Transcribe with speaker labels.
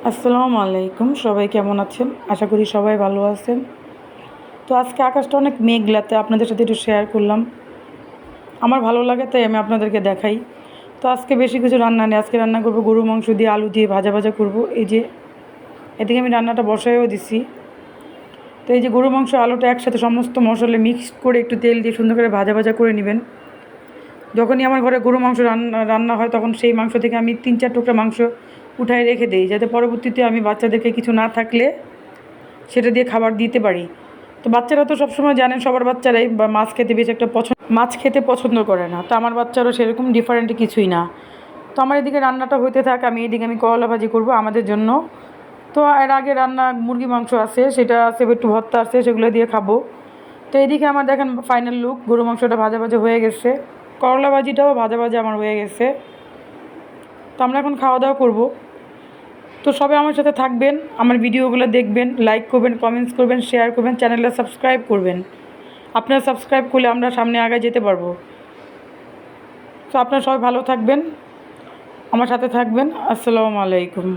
Speaker 1: আসসালামু আলাইকুম, সবাই কেমন আছেন? আশা করি সবাই ভালো আছেন। তো আজকে আকাশটা অনেক মেঘলাতে আপনাদের সাথে একটু শেয়ার করলাম। আমার ভালো লাগে তাই আমি আপনাদেরকে দেখাই। তো আজকে বেশি কিছু রান্না নেই, আজকে রান্না করব গরুর মাংস দিয়ে আলু দিয়ে ভাজা ভাজা করব। এই যে এদিকে আমি রান্নাটা বসাইও দিছি। তো এই যে গরুর মাংস আলুটা একসাথে সমস্ত মশলা মিক্সড করে একটু তেল দিয়ে সুন্দর করে ভাজা ভাজা করে নেবেন। যখনই আমার ঘরে গরু মাংস রান্না হয় তখন সেই মাংস থেকে আমি 3-4 টুকরা মাংস উঠায় রেখে দিই, যাতে পরবর্তীতে আমি বাচ্চাদেরকে কিছু না থাকলে সেটা দিয়ে খাবার দিতে পারি। তো বাচ্চারা তো সবসময় জানেন, সবার বাচ্চারাই বা মাছ খেতে পছন্দ করে না। তো আমার বাচ্চারও সেরকম ডিফারেন্ট কিছুই না। তো আমার এদিকে রান্নাটা হইতে থাক, আমি করলা ভাজি করব আমাদের জন্য। তো এর আগে রান্না মুরগি মাংস আছে, সেটা আছে, একটু ভর্তা আছে, সেগুলো দিয়ে খাবো। তো এদিকে আমার দেখেন ফাইনাল লুক, গরু মাংসটা ভাজা ভাজা হয়ে গেছে, করলা ভাজিটাও ভাজা ভাজা আমার হয়ে গেছে। তো আমরা এখন খাওয়া দাওয়া করবো। তো সবাই আমার সাথে থাকবেন, আমার ভিডিওগুলো দেখবেন, লাইক করবেন, কমেন্টস করবেন, শেয়ার করবেন, চ্যানেলটা সাবস্ক্রাইব করবেন। আপনারা সাবস্ক্রাইব করলে আমরা সামনে আগে যেতে পারবো। তো আপনারা সবাই ভালো থাকবেন, আমার সাথে থাকবেন। আসসালামু আলাইকুম।